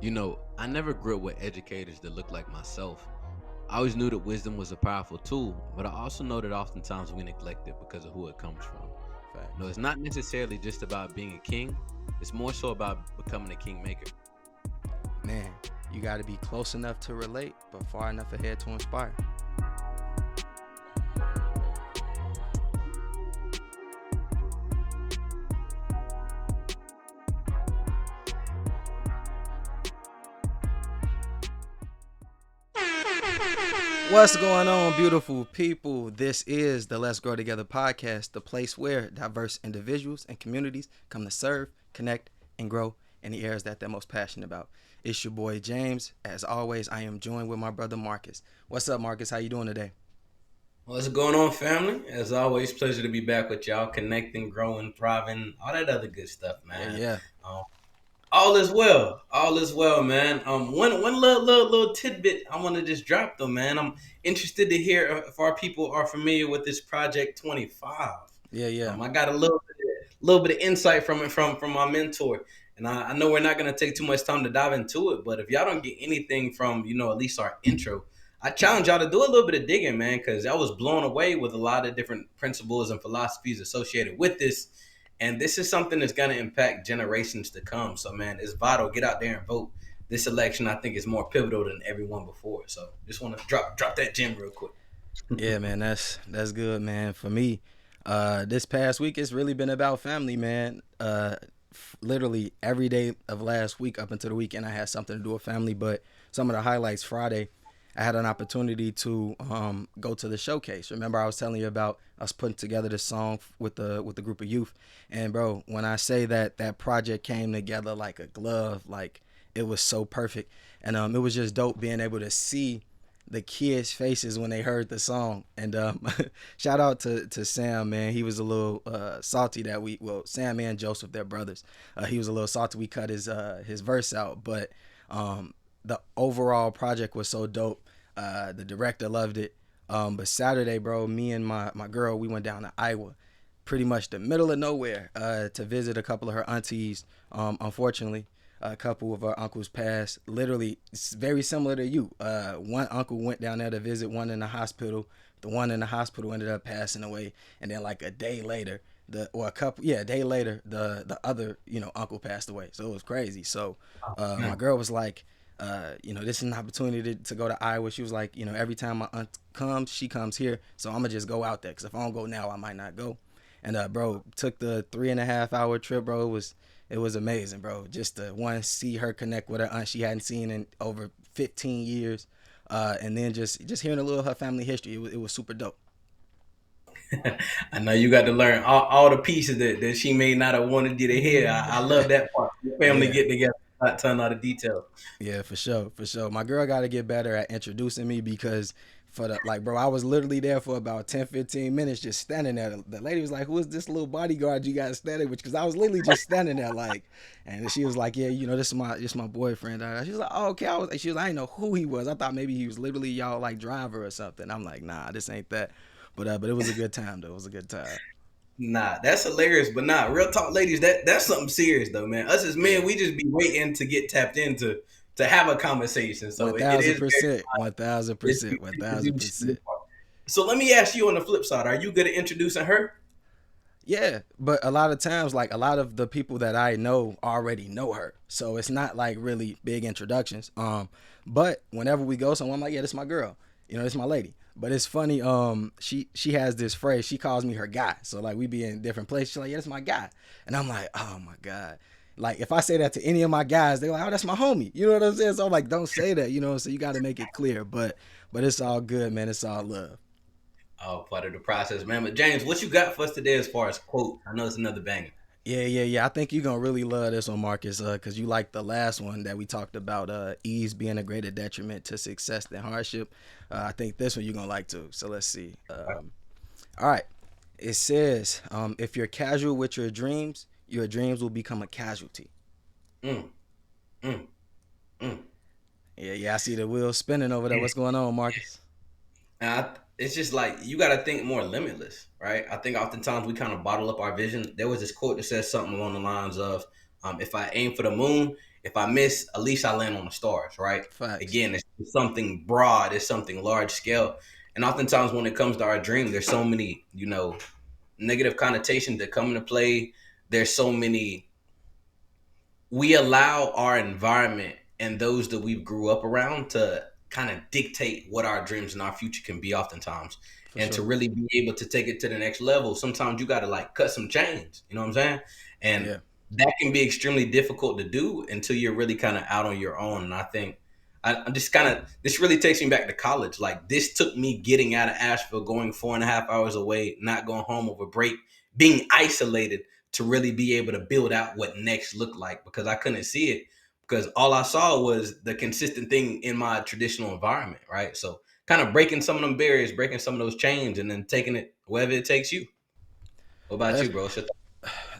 I never grew up with educators that looked like myself. I always knew that wisdom was a powerful tool, but I also know that oftentimes we neglect it because of who it comes from. Facts. It's not necessarily just about being a king, it's more so about becoming a kingmaker. Man, you got to be close enough to relate, but far enough ahead to inspire. What's going on, beautiful people? This is the Let's Grow Together podcast, the place where diverse individuals and communities come to serve, connect, and grow in the areas that they're most passionate about. It's your boy James. As always, I am joined with my brother Marcus. What's up, Marcus? How you doing today? What's going on, family? As always, pleasure to be back with y'all, connecting, growing, thriving, all that other good stuff, Yeah, man. yeah. Um, all is well, all is well, man. One little tidbit I want to just drop though, man. I'm interested to hear if our people are familiar with this Project 25. Yeah, yeah. I got a little bit of insight from it from my mentor, and I know we're not gonna take too much time to dive into it, but if y'all don't get anything from at least our intro, I challenge y'all to do a little bit of digging, man, because I was blown away with a lot of different principles and philosophies associated with this. And this is something that's going to impact generations to come. So, man, it's vital. Get out there and vote. This election, I think, is more pivotal than every one before. So, just want to drop that gem real quick. Yeah, man, that's good, man. For me, this past week it's really been about family, man. Literally every day of last week up until the weekend, I had something to do with family. But some of the highlights Friday, I had an opportunity to go to the showcase. Remember, I was telling you about us putting together this song with the group of youth, and bro, when I say that project came together like a glove, like it was so perfect, and it was just dope being able to see the kids' faces when they heard the song. And shout out to Sam, man. He was a little salty that Sam and Joseph, their brothers. He was a little salty. We cut his verse out, but the overall project was so dope. The director loved it. But Saturday, bro, me and my girl, we went down to Iowa, pretty much the middle of nowhere, to visit a couple of her aunties. Unfortunately, a couple of our uncles passed. Literally, it's very similar to you. One uncle went down there to visit one in the hospital. The one in the hospital ended up passing away, and then like a day later, a day later, the other uncle passed away. So it was crazy. So my girl was like, this is an opportunity to go to Iowa. She was like, every time my aunt comes, she comes here. So I'm gonna just go out there, because if I don't go now, I might not go. And bro, took the 3.5 hour trip, bro. It was amazing, bro. Just to see her connect with her aunt she hadn't seen in over 15 years, and then just hearing a little of her family history. It was super dope. I know you got to learn all the pieces that she may not have wanted you to hear. I love that part. Your family Yeah. get together, not telling all the details. Yeah, for sure, for sure. My girl got to get better at introducing me, because bro, I was literally there for about 10, 15 minutes just standing there. The lady was like, "Who is this little bodyguard you got standing with?" Because I was literally just standing there, like, and she was like, "Yeah, this is my boyfriend." She was like, "Oh, okay." She was like, "I didn't know who he was. I thought maybe he was literally y'all like driver or something." I'm like, "Nah, this ain't that." But it was a good time though. It was a good time. Nah, that's hilarious, but nah, real talk, ladies. That's something serious though, man. Us as men, Yeah. we just be waiting to get tapped into to have a conversation. One So it thousand is very percent. 1000%. it's a huge 1000%. part. So let me ask you on the flip side: are you good at introducing her? Yeah, but a lot of times, like a lot of the people that I know already know her, so it's not like really big introductions. But whenever we go somewhere, I'm like, yeah, this is my girl. This is my lady. But it's funny. She has this phrase. She calls me her guy. So like we be in different places. She's like, yeah, that's my guy, and I'm like, oh my god. Like if I say that to any of my guys, they're like, oh, that's my homie. You know what I'm saying? So I'm like, don't say that. So you got to make it clear. But it's all good, man. It's all love. Oh, part of the process, man. But James, what you got for us today as far as quote? I know it's another banger. Yeah, yeah, yeah. I think you're gonna really love this one, Marcus, because you like the last one that we talked about, ease being a greater detriment to success than hardship. I think this one you're gonna like too. So let's see. All right. It says, if you're casual with your dreams will become a casualty. Mm, mm, mm. Yeah, yeah. I see the wheel spinning over there. What's going on, Marcus? It's just like you got to think more limitless, right? I think oftentimes we kind of bottle up our vision. There was this quote that says something along the lines of, If I aim for the moon, if I miss, at least I land on the stars, right? Facts. Again, it's something broad, it's something large scale. And oftentimes when it comes to our dream, there's so many, negative connotations that come into play. There's so many, we allow our environment and those that we grew up around to kind of dictate what our dreams and our future can be oftentimes. For And to sure. really be able to take it to the next level, sometimes you got to like cut some chains, you know what I'm saying? And Yeah. that can be extremely difficult to do until you're really kind of out on your own. And I think I'm just kind of, this really takes me back to college. Like this took me getting out of Asheville, going 4.5 hours away, not going home over break, being isolated to really be able to build out what next looked like, because I couldn't see it, because all I saw was the consistent thing in my traditional environment, right? So kind of breaking some of them barriers, breaking some of those chains, and then taking it wherever it takes you. What about you,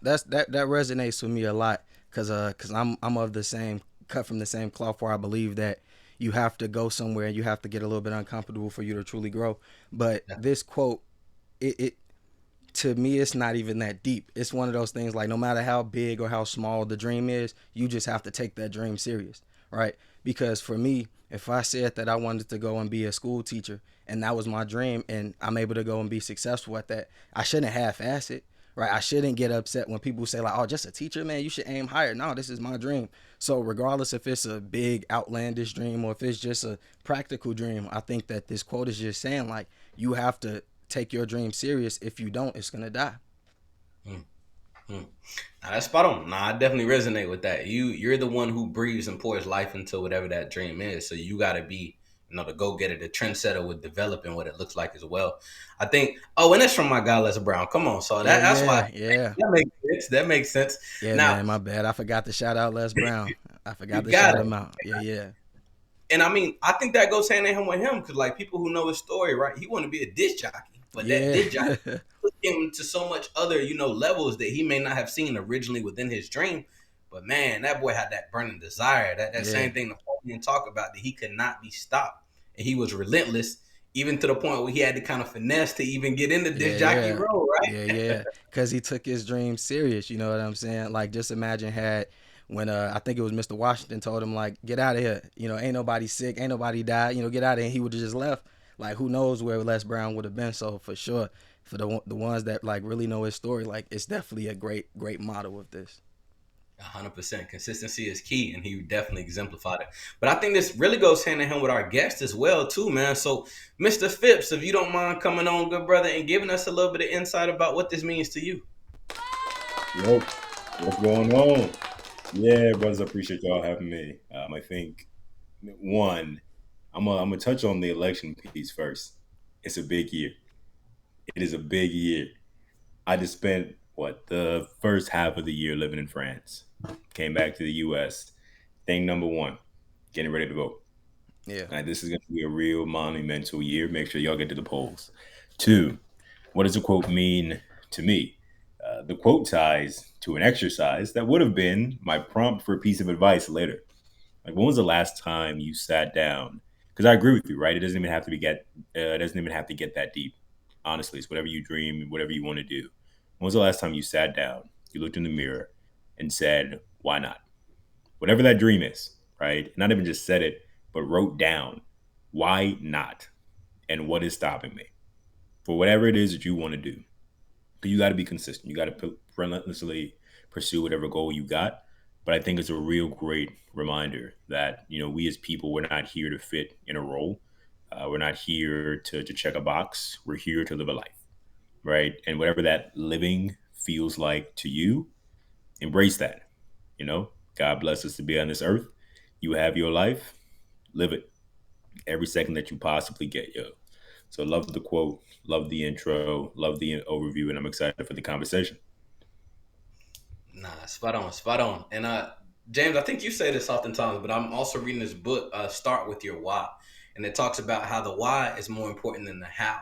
That's bro? that resonates with me a lot because I'm of the same cut from the same cloth where I believe that you have to go somewhere and you have to get a little bit uncomfortable for you to truly grow. But this quote, it to me it's not even that deep. It's one of those things like no matter how big or how small the dream is, you just have to take that dream serious, right? Because for me, if I said that I wanted to go and be a school teacher and that was my dream and I'm able to go and be successful at that, I shouldn't half-ass it, right? I shouldn't get upset when people say like, "Oh, just a teacher, man, you should aim higher." No, this is my dream. So regardless if it's a big outlandish dream or if it's just a practical dream, I think that this quote is just saying like you have to take your dream serious. If you don't, it's gonna die. Hmm. Hmm. Nah, that's spot on. Nah, I definitely resonate with that. You're the one who breathes and pours life into whatever that dream is. So you got to be, the go getter, the trendsetter with developing what it looks like as well. I think. Oh, and that's from my guy Les Brown. Come on, so Yeah, that's why yeah, yeah. that makes sense. That makes sense. Yeah, Now man, my bad. I forgot to shout out Les Brown. I you forgot to got shout it. him out. Yeah, yeah. And I mean, I think that goes hand in hand with him because, like, people who know his story, right? He wanted to be a disc jockey, but that Yeah. disc jockey took him to so much other, levels that he may not have seen originally within his dream. But man, that boy had that burning desire, that Yeah. same thing Napoleon talked about, that he could not be stopped, and he was relentless, even to the point where he had to kind of finesse to even get into Yeah, disc jockey yeah. role, Yeah, right? yeah. Cause he took his dream serious, you know what I'm saying? Like just imagine had when I think it was Mr. Washington told him like, get out of here. Ain't nobody sick, ain't nobody died, get out of here. And he would have just left. Like who knows where Les Brown would have been. So for sure, for the ones that like really know his story, like it's definitely a great model of this. 100%. Consistency is key, and he definitely exemplified it. But I think this really goes hand in hand with our guest as well, too, man. So, Mr. Phipps, if you don't mind coming on, good brother, and giving us a little bit of insight about what this means to you. Yo, what's going on? Yeah, brothers, I appreciate y'all having me. I think one, I'm gonna touch on the election piece first. It's a big year. It is a big year. I just spent the first half of the year living in France. Came back to the U.S. Thing number one, getting ready to vote. Yeah. This is gonna be a real monumental year. Make sure y'all get to the polls. Two, what does the quote mean to me? The quote ties to an exercise that would have been my prompt for a piece of advice later. Like, when was the last time you sat down? Because I agree with you, right? It doesn't even have to it doesn't even have to get that deep. Honestly, it's whatever you dream, whatever you want to do. When was the last time you sat down, you looked in the mirror, and said, "Why not?" Whatever that dream is, right? Not even just said it, but wrote down, "Why not?" and what is stopping me for whatever it is that you want to do. But you got to be consistent. You got to relentlessly pursue whatever goal you got. But I think it's a real great reminder that we as people, we're not here to fit in a role. We're not here to check a box. We're here to live a life, right? And whatever that living feels like to you, embrace that. God bless us to be on this earth. You have your life, live it every second that you possibly get, yo. So love the quote, love the intro, love the overview, and I'm excited for the conversation. Nah, spot on, spot on. And James, I think you say this oftentimes, but I'm also reading this book, Start With Your Why. And it talks about how the why is more important than the how.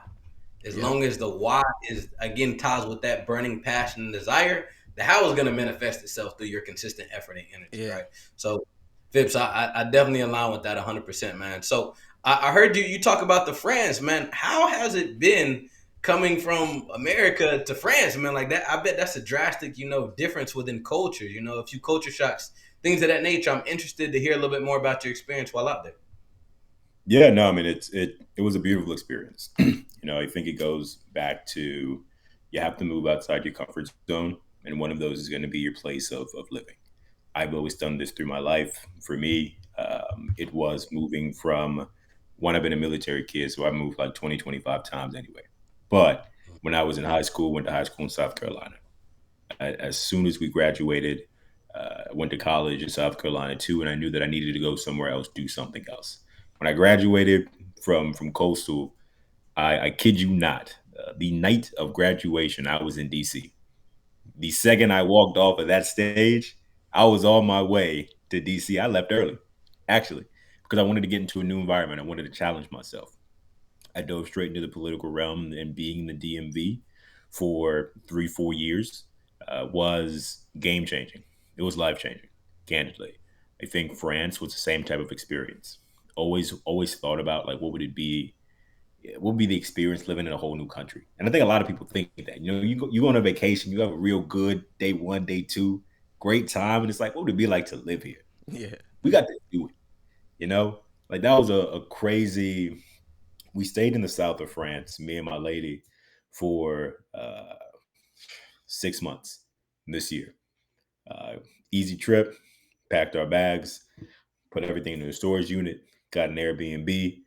As Yep. long as the why is, again, ties with that burning passion and desire, the how is going to manifest itself through your consistent effort and energy, Yeah. right? So, Phipps, I definitely align with that 100%, man. So I heard you talk about the friends, man. How has it been coming from America to France, man, like that. I bet that's a drastic, difference within cultures. A few culture shocks, things of that nature. I'm interested to hear a little bit more about your experience while out there. Yeah, no, I mean it was a beautiful experience. I think it goes back to you have to move outside your comfort zone, and one of those is going to be your place of living. I've always done this through my life. For me, it was moving from when I've been a military kid, so I moved like 20, 25 times anyway. But when I was in high school, went to high school in South Carolina. As soon as we graduated, went to college in South Carolina too, and I knew that I needed to go somewhere else, do something else. When I graduated from Coastal, I kid you not, the night of graduation, I was in DC. The second I walked off of that stage, I was on my way to DC. I left early, actually, because I wanted to get into a new environment. I wanted to challenge myself. I dove straight into the political realm, and being in the DMV for 3, 4 years was game changing. It was life changing, candidly. I think France was the same type of experience. Always thought about like what would be the experience living in a whole new country. And I think a lot of people think that. You go on a vacation, you have a real good day one, day two, great time, and it's like, what would it be like to live here? Yeah. We got to do it. You know, like that was a crazy. We stayed in the south of France, me and my lady, for 6 months this year. Uh, Easy trip, packed our bags, put everything in the storage unit, got an Airbnb,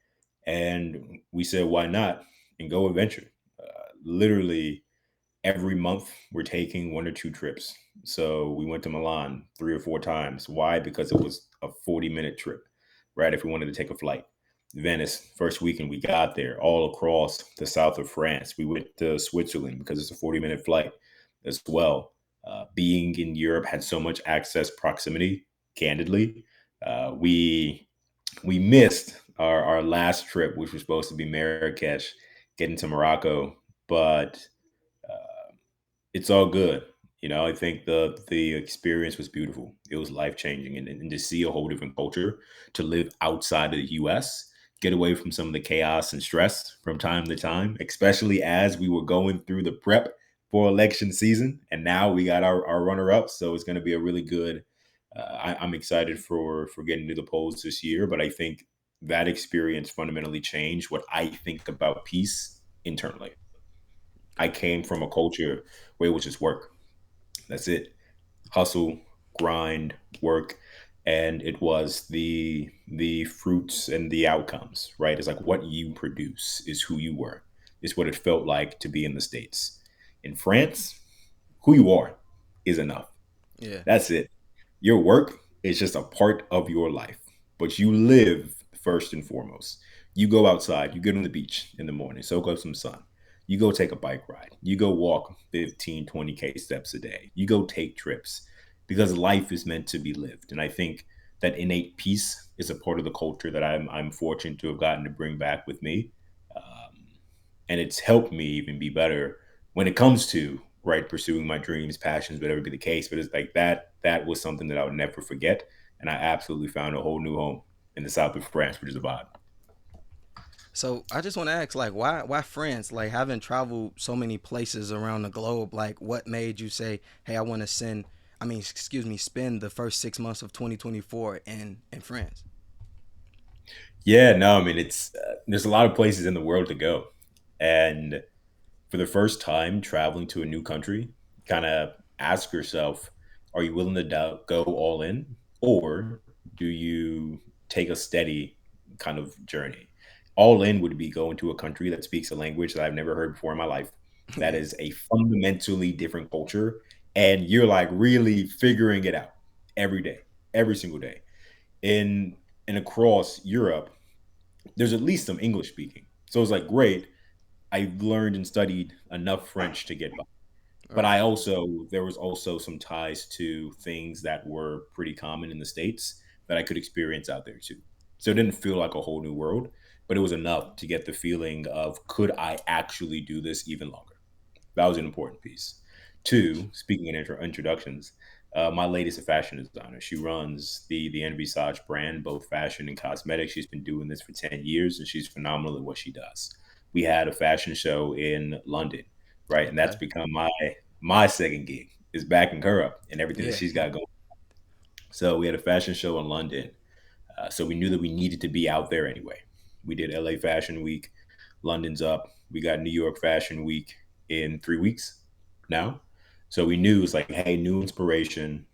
and we said, why not? And go adventure. Literally every month, we're taking 1 or 2 trips. So we went to Milan 3 or 4 times. Why? Because it was a 40-minute trip, right? If we wanted to take a flight. Venice, first weekend we got there, all across the south of France. We went to Switzerland because it's a 40-minute flight as well. Being in Europe had so much access proximity, candidly. We missed our last trip, which was supposed to be Marrakesh, getting to Morocco, but it's all good. I think the experience was beautiful. It was life changing, and to see a whole different culture, to live outside of the U.S., get away from some of the chaos and stress from time to time, especially as we were going through the prep for election season, and now we got our runner up. So it's going to be a really good. I'm excited for getting to the polls this year, but I think that experience fundamentally changed what I think about peace internally. I came from a culture where it was just work. That's it. Hustle, grind, work, and it was the fruits and the outcomes, right? It's like what you produce is who you were. It's what it felt like to be in the States. In France, who you are is enough. Yeah. That's it. Your work is just a part of your life, but you live first and foremost. You go outside, you get on the beach in the morning, soak up some sun. You go take a bike ride. You go walk 15, 20K steps a day. You go take trips because life is meant to be lived. And I think that innate peace is a part of the culture that I'm fortunate to have gotten to bring back with me. Um, and it's helped me even be better when it comes to right pursuing my dreams, passions, whatever be the case. But it's like that was something that I would never forget, and I absolutely found a whole new home in the south of France, which is a vibe. So I just want to ask, like, why France? Like, having traveled so many places around the globe, like, what made you say, "Hey, I want to excuse me, spend the first 6 months of 2024 in France"? Yeah, no, I mean it's there's a lot of places in the world to go, and for the first time traveling to a new country, kind of ask yourself, are you willing to go all in, or do you take a steady kind of journey? All in would be going to a country that speaks a language that I've never heard before in my life. That Yeah. is a fundamentally different culture, and you're like really figuring it out every day, every single day. In and across Europe, there's at least some English speaking. So it's like great. I learned and studied enough French to get by. But Right. there was also some ties to things that were pretty common in the States that I could experience out there too. So it didn't feel like a whole new world, but it was enough to get the feeling of could I actually do this even longer? That was an important piece. Two, speaking in introductions, my latest a fashion designer. She runs the Envisage brand, both fashion and cosmetics. She's been doing this for 10 years, and she's phenomenal at what she does. we had a fashion show in London, right? And that's Okay. become my second gig is backing her up and everything that Yeah. she's got going. So we had a fashion show in London. So we knew that we needed to be out there anyway. We did LA Fashion Week. London's up. We got New York Fashion Week in 3 weeks now. So we knew it was like, hey, new inspiration.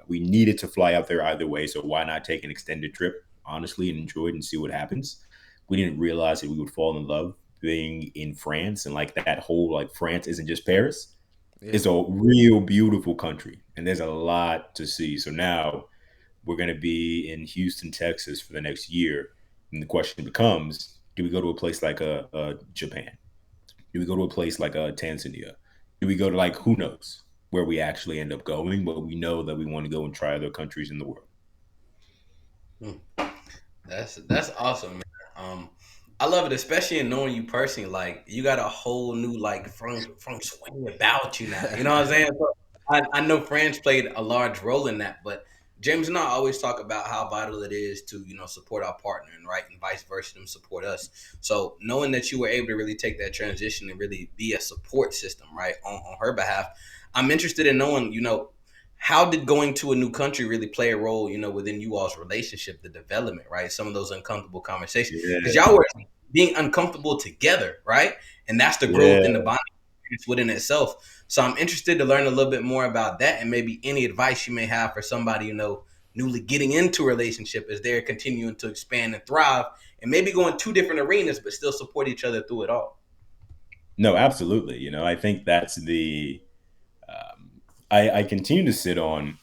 We needed to fly out there either way. So why not take an extended trip, honestly, and enjoy it and see what happens? We didn't realize that we would fall in love being in France and like that whole like France isn't just Paris. Yeah. It's a real beautiful country and there's a lot to see. So now we're going to be in Houston, Texas for the next year. And the question becomes, do we go to a place like a Japan? Do we go to a place like a Tanzania? Do we go to like, who knows where we actually end up going? But we know that we want to go and try other countries in the world. Hmm. That's awesome, man. I love it, especially in knowing you personally. Like you got a whole new like French swing about you now. You know what I'm saying? So I know French played a large role in that, but James and I always talk about how vital it is to support our partner and right and vice versa them support us. So knowing that you were able to really take that transition and really be a support system right on her behalf, I'm interested in knowing how did going to a new country really play a role, within you all's relationship, the development, right? Some of those uncomfortable conversations, because Yeah, y'all were being uncomfortable together, right? And that's the growth in the yeah. bonding experience within itself. So I'm interested to learn a little bit more about that and maybe any advice you may have for somebody, newly getting into a relationship as they're continuing to expand and thrive and maybe go in two different arenas, but still support each other through it all. No, absolutely. I think that's I continue to sit on,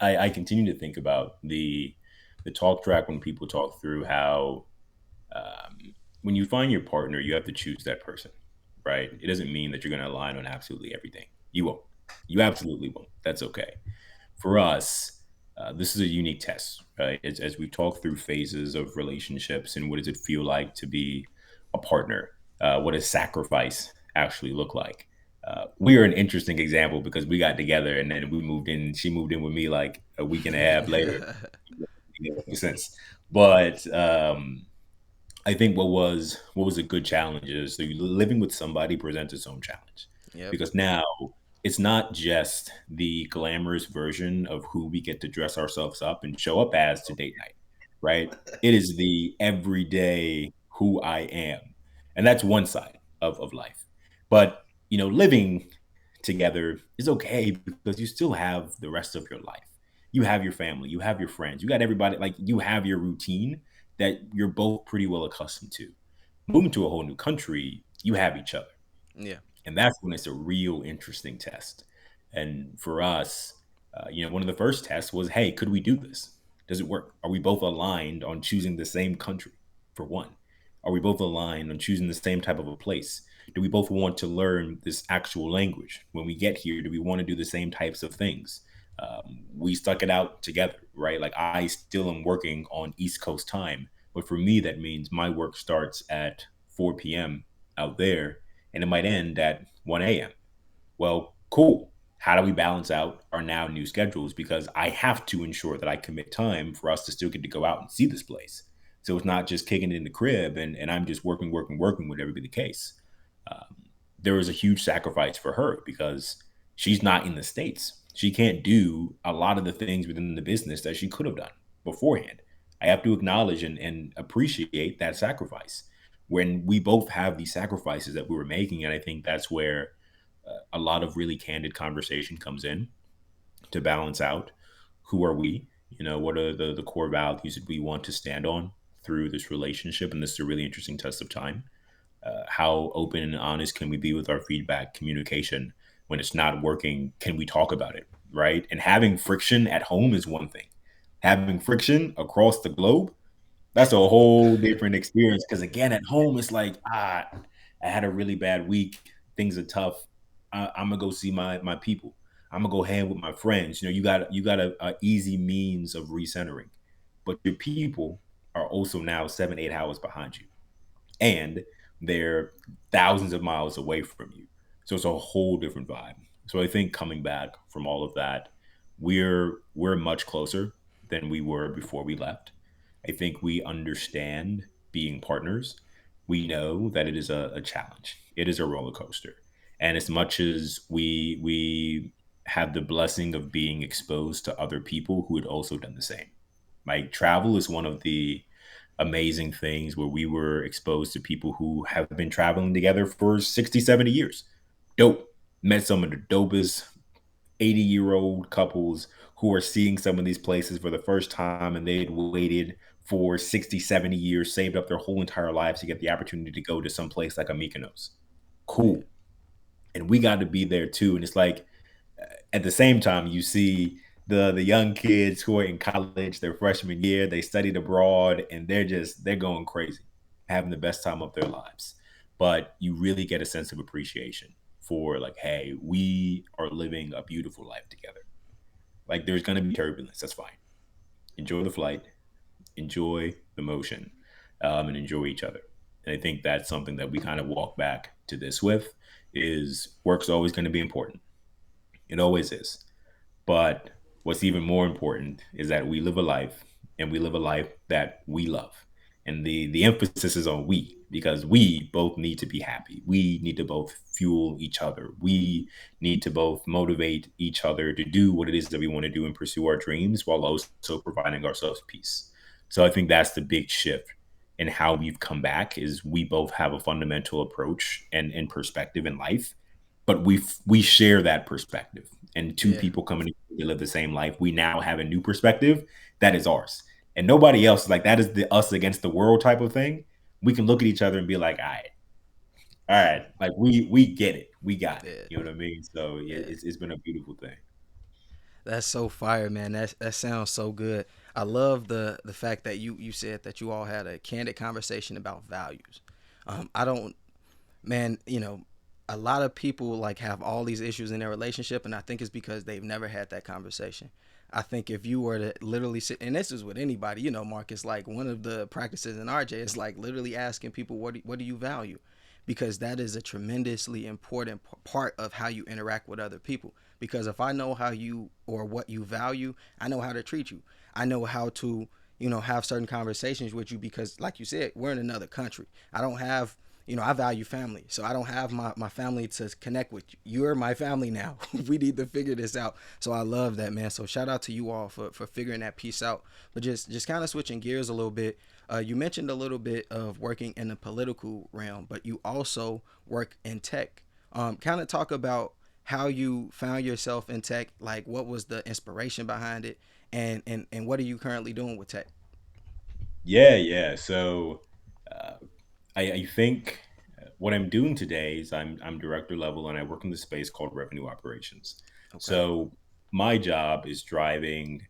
I continue to think about the talk track when people talk through how when you find your partner, you have to choose that person, right? It doesn't mean that you're going to align on absolutely everything. You won't. You absolutely won't. That's okay. For us, this is a unique test, right? As we've talked through phases of relationships and what does it feel like to be a partner? What does sacrifice actually look like? We are an interesting example because we got together and then we moved in. She moved in with me like a week and a half later. Since, but I think what was a good challenge is so living with somebody presents its own challenge Yep. because now it's not just the glamorous version of who we get to dress ourselves up and show up as to date night, right? It is the everyday who I am, and that's one side of life. But living together is okay because you still have the rest of your life. You have your family, you have your friends, you got everybody. Like you have your routine that you're both pretty well accustomed to. Moving to a whole new country, you have each other. Yeah. And that's when it's a real interesting test. And for us, one of the first tests was, hey, could we do this? Does it work? Are we both aligned on choosing the same country, for one? Are we both aligned on choosing the same type of a place? Do we both want to learn this actual language? When we get here, do we want to do the same types of things? We stuck it out together, right? Like I still am working on East Coast time, but for me, that means my work starts at 4 p.m. out there and it might end at 1 a.m. Well, cool. How do we balance out our now new schedules? Because I have to ensure that I commit time for us to still get to go out and see this place. So it's not just kicking it in the crib and I'm just working, working, working, whatever be the case. There was a huge sacrifice for her because she's not in the States. She can't do a lot of the things within the business that she could have done beforehand. I have to acknowledge and appreciate that sacrifice when we both have these sacrifices that we were making. And I think that's where a lot of really candid conversation comes in to balance out who are we, what are the core values that we want to stand on through this relationship. And this is a really interesting test of time. How open and honest can we be with our feedback communication when it's not working? Can we talk about it, right? And having friction at home is one thing. Having friction across the globe, that's a whole different experience. Because again, at home, it's like, I had a really bad week. Things are tough. I'm gonna go see my people. I'm gonna go hang with my friends. You got a easy means of recentering, but your people are also now 7 8 hours behind you and they're thousands of miles away from you. So it's a whole different vibe. So I think coming back from all of that, we're much closer than we were before we left. I think we understand being partners. we know that it is a challenge. It is a roller coaster. And as much as we have the blessing of being exposed to other people who had also done the same. Like travel is one of the amazing things where we were exposed to people who have been traveling together for 60, 70 years. Dope. Met some of the dopest 80-year-old couples who are seeing some of these places for the first time, and they had waited for 60, 70 years, saved up their whole entire lives to get the opportunity to go to some place like a Mykonos. Yeah. Cool. And we got to be there too. And it's like at the same time, you see the young kids who are in college, their freshman year, they studied abroad, and they're going crazy, having the best time of their lives. But you really get a sense of appreciation for like, hey, we are living a beautiful life together. Like there's gonna be turbulence, that's fine. Enjoy the flight, enjoy the motion, and enjoy each other. And I think that's something that we kind of walk back to this with is work's always going to be important. It always is. But what's even more important is that we live a life and we live a life that we love. And the emphasis is on we because we both need to be happy. We need to both fuel each other. We need to both motivate each other to do what it is that we want to do and pursue our dreams while also providing ourselves peace. So I think that's the big shift in how we've come back is we both have a fundamental approach and perspective in life, but we share that perspective and two Yeah. people coming to live the same life, we now have a new perspective that is ours. And nobody else, like that is the us against the world type of thing. We can look at each other and be like, all right, like we get it, we got it. Yeah. You know what I mean? So Yeah. it's been a beautiful thing. That's so fire, man. That sounds so good. I love the fact that you said that you all had a candid conversation about values. I don't, man. A lot of people like have all these issues in their relationship, and I think it's because they've never had that conversation. I think if you were to literally sit, and this is with anybody, Marcus, like one of the practices in RJ is like literally asking people what do you value, because that is a tremendously important part of how you interact with other people. Because if I know how you or what you value, I know how to treat you. I know how to, have certain conversations with you because, like you said, we're in another country. I don't have, I value family. So I don't have my family to connect with you. You're my family now. We need to figure this out. So I love that, man. So shout out to you all for figuring that piece out. But just kind of switching gears a little bit. You mentioned a little bit of working in the political realm, but you also work in tech. Kind of talk about how you found yourself in tech, like what was the inspiration behind it, and what are you currently doing with tech? Yeah. So uh, I think what I'm doing today is I'm director level and I work in the space called revenue operations. Okay. So my job is driving.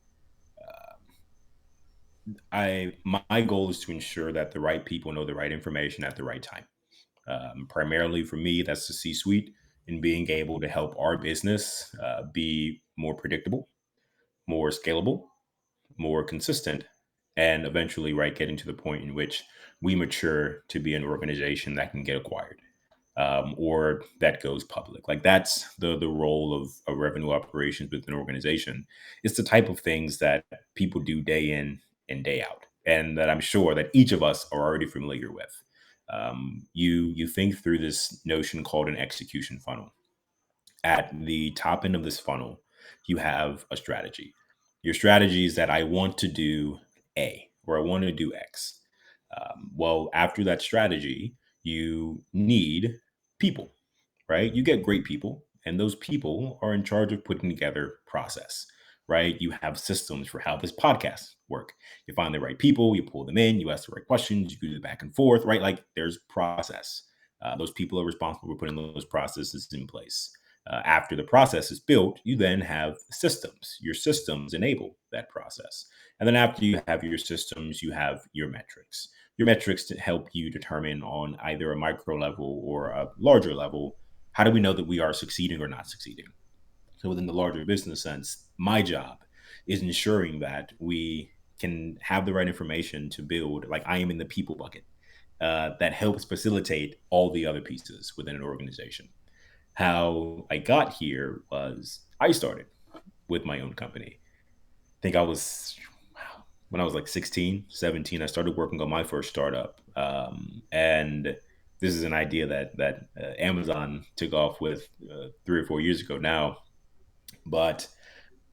I my goal is to ensure that the right people know the right information at the right time. Primarily for me, that's the C-suite and being able to help our business be more predictable, more scalable, more consistent, and eventually, right, getting to the point in which we mature to be an organization that can get acquired or that goes public. Like that's the role of revenue operations within an organization. It's the type of things that people do day in and day out, and that I'm sure that each of us are already familiar with. You think through this notion called an execution funnel. At the top end of this funnel, you have a strategy. Your strategy is that I want to do A or I want to do X. Well, after that strategy, you need people, right? You get great people, and those people are in charge of putting together process, right? You have systems for how this podcast work. You find the right people, you pull them in, you ask the right questions, you do the back and forth, right? Like there's process. Those people are responsible for putting those processes in place. After the process is built, you then have systems. Your systems enable that process. And then after you have your systems, you have your metrics. Your metrics to help you determine on either a micro level or a larger level, how do we know that we are succeeding or not succeeding? So within the larger business sense, my job is ensuring that we can have the right information to build, like I am in the people bucket, that helps facilitate all the other pieces within an organization. How I got here was I started with my own company. I think I was when I was like 16, 17, I started working on my first startup. And this is an idea that Amazon took off with 3 or 4 years ago now. But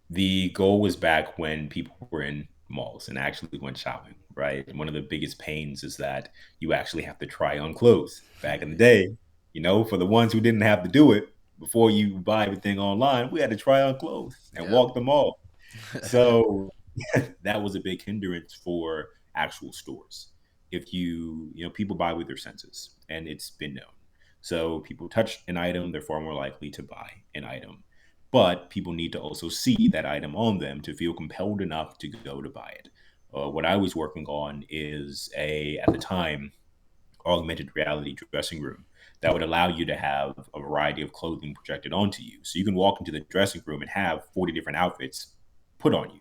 the goal was back when people were in malls and actually went shopping, right? One of the biggest pains is that you actually have to try on clothes. Back in the day, for the ones who didn't have to do it before you buy everything online, we had to try on clothes and Yep. walk the mall. So that was a big hindrance for actual stores. If people buy with their senses, and it's been known. So people touch an item, they're far more likely to buy an item. But people need to also see that item on them to feel compelled enough to go to buy it. What I was working on is at the time, augmented reality dressing room that would allow you to have a variety of clothing projected onto you. So you can walk into the dressing room and have 40 different outfits put on you.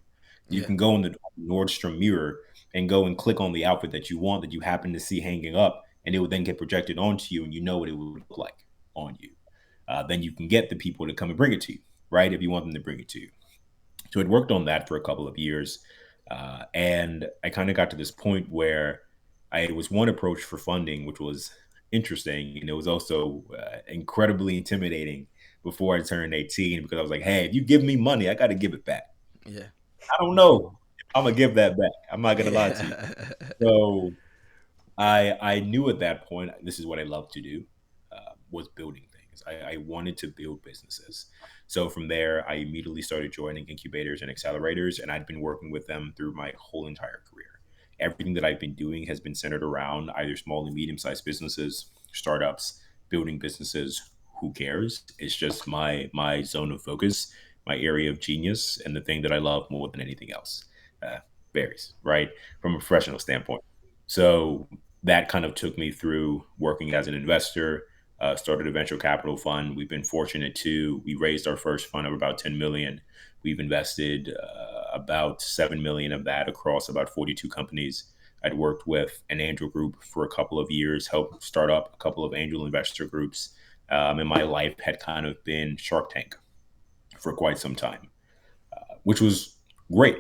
You Yeah. can go in the Nordstrom mirror and go and click on the outfit that you want that you happen to see hanging up, and it would then get projected onto you, and you know what it would look like on you. Then you can get the people to come and bring it to you, right? If you want them to bring it to you. So I'd worked on that for a couple of years. And I kind of got to this point where I was one approach for funding, which was interesting. And it was also incredibly intimidating before I turned 18 because I was like, hey, if you give me money, I got to give it back. Yeah. I don't know if I'm going to give that back. I'm not going to lie to you. Yeah. So I knew at that point this is what I love to do was building things. I wanted to build businesses. So from there, I immediately started joining incubators and accelerators, and I'd been working with them through my whole entire career. Everything that I've been doing has been centered around either small and medium sized businesses, startups, building businesses. Who cares? It's just my zone of focus, my area of genius, and the thing that I love more than anything else. Uh, Varies, right? From a professional standpoint. So that kind of took me through working as an investor. Started a venture capital fund. We've been fortunate to we raised our first fund of about 10 million. We've invested about 7 million of that across about 42 companies. I'd worked with an angel group for a couple of years, helped start up a couple of angel investor groups, and my life had kind of been Shark Tank for quite some time, which was great.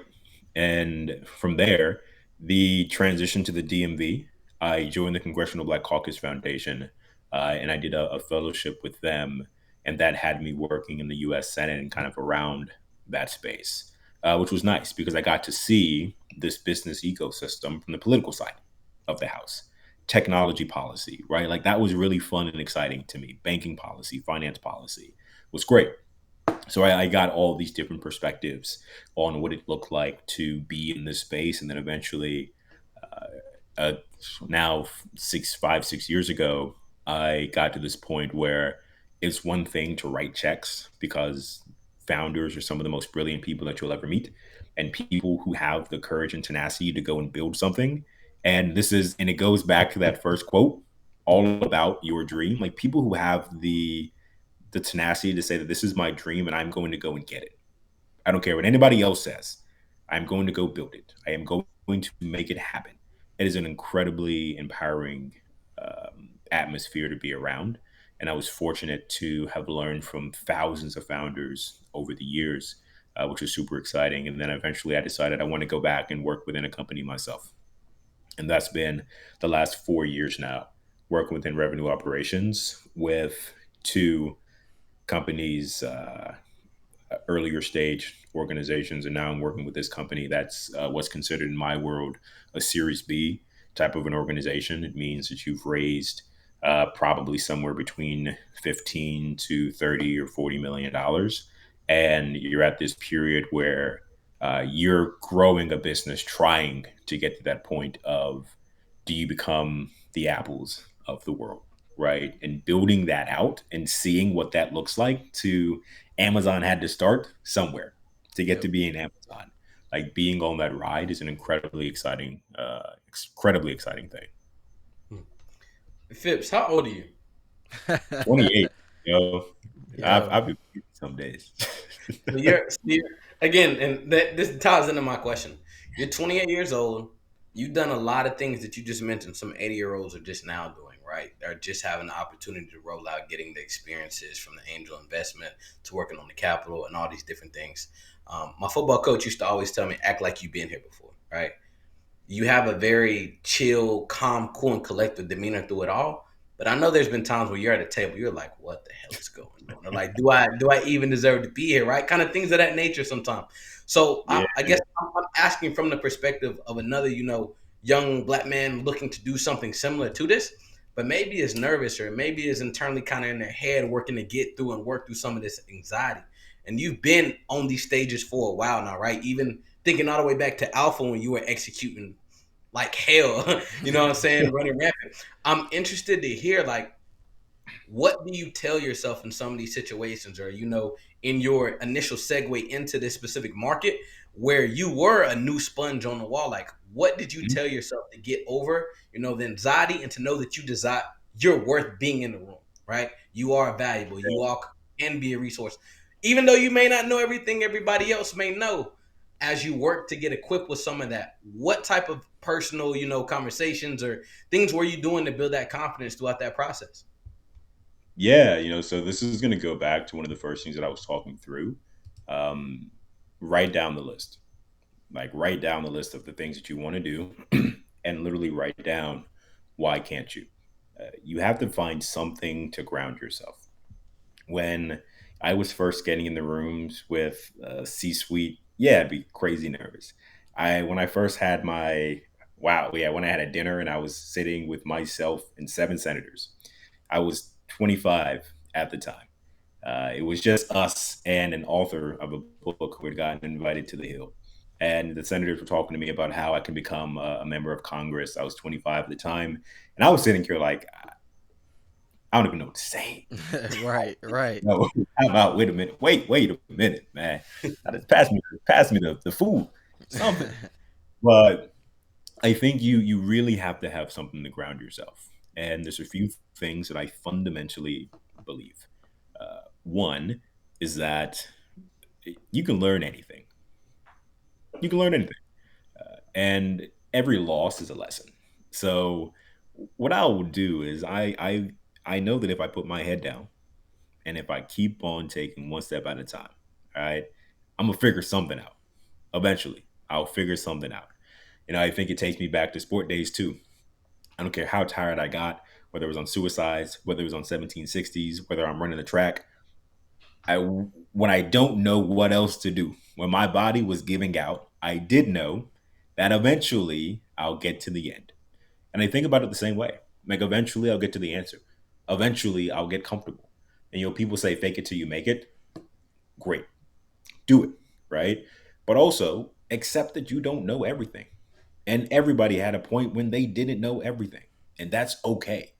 And from there, the transition to the DMV, I joined the Congressional Black Caucus Foundation, and I did a fellowship with them, and that had me working in the U.S. Senate and kind of around that space, which was nice because I got to see this business ecosystem from the political side of the House. Technology policy, right? Like that was really fun and exciting to me. Banking policy, finance policy was great. So I got all these different perspectives on what it looked like to be in this space, and then eventually, uh, uh, now 6 years ago, I got to this point where it's one thing to write checks because founders are some of the most brilliant people that you'll ever meet, and people who have the courage and tenacity to go and build something. And it goes back to that first quote, all about your dream. Like people who have the tenacity to say that this is my dream and I'm going to go and get it. I don't care what anybody else says. I'm going to go build it. I am going to make it happen. It is an incredibly empowering atmosphere to be around. And I was fortunate to have learned from thousands of founders over the years, which was super exciting. And then eventually I decided I want to go back and work within a company myself. And that's been the last 4 years now, working within revenue operations with two companies, earlier stage organizations, and now I'm working with this company that's what's considered in my world a Series B type of an organization. It means that you've raised probably somewhere between 15 to 30 or $40 million, and you're at this period where you're growing a business, trying to get to that point of do you become the apples of the world, right? And building that out and seeing what that looks like to Amazon had to start somewhere to get Yep. to being Amazon. Like being on that ride is an incredibly exciting thing. Phipps, how old are you? 28, Yo. I've been some days. Again, and this ties into my question. You're 28 years old. You've done a lot of things that you just mentioned. Some 80-year-olds are just now doing, right? They're just having the opportunity to roll out, getting the experiences from the angel investment to working on the capital and all these different things. My football coach used to always tell me, "Act like you've been here before," right? you have a very chill, calm, cool, and collected demeanor through it all. But I know there's been times where you're at a table, you're like, "What the hell is going on?" Or like, "Do I even deserve to be here?" Right? Kind of things of that nature sometimes. So Yeah. I guess I'm asking from the perspective of another, young black man looking to do something similar to this, but maybe is nervous or maybe is internally kind of in their head working to get through and work through some of this anxiety. And you've been on these stages for a while now, right? Even thinking all the way back to Alpha when you were executing like hell, you know what I'm saying, running rampant. I'm interested to hear like what do you tell yourself in some of these situations, or in your initial segue into this specific market where you were a new sponge on the wall, like what did you Mhm. tell yourself to get over the anxiety and to know that you're worth being in the room, right? You are valuable, you all can be a resource, even though you may not know everything everybody else may know. As you work to get equipped with some of that, what type of personal conversations or things were you doing to build that confidence throughout that process? Yeah, so this is going to go back to one of the first things that I was talking through. Um, write down the list. Like, write down the list of the things that you want to do and literally write down why can't you? You have to find something to ground yourself. When I was first getting in the rooms with C suite, yeah, I'd be crazy nervous. When I first had my wow, yeah, when I had a dinner and I was sitting with myself and seven senators, I was 25 at the time. It was just us and an author of a book who had gotten invited to the Hill. And the senators were talking to me about how I can become a member of Congress. I was 25 at the time. And I was sitting here like, I don't even know what to say. Right, right. No, how about wait a minute? Wait a minute, man. Now just pass me the food, something. But I think you really have to have something to ground yourself. And there's a few things that I fundamentally believe. One is that you can learn anything. You can learn anything, and every loss is a lesson. So what I will do is I know that if I put my head down and if I keep on taking one step at a time, all right, I'm gonna figure something out. Eventually, I'll figure something out. I think it takes me back to sport days too. I don't care how tired I got, whether it was on suicides, whether it was on 1760s, whether I'm running the track. I when I don't know what else to do, when my body was giving out, I did know that eventually I'll get to the end. And I think about it the same way. Like eventually I'll get to the answer. Eventually I'll get comfortable. And people say fake it till you make it. Great. Do it, right? But also accept that you don't know everything. And everybody had a point when they didn't know everything. And that's okay.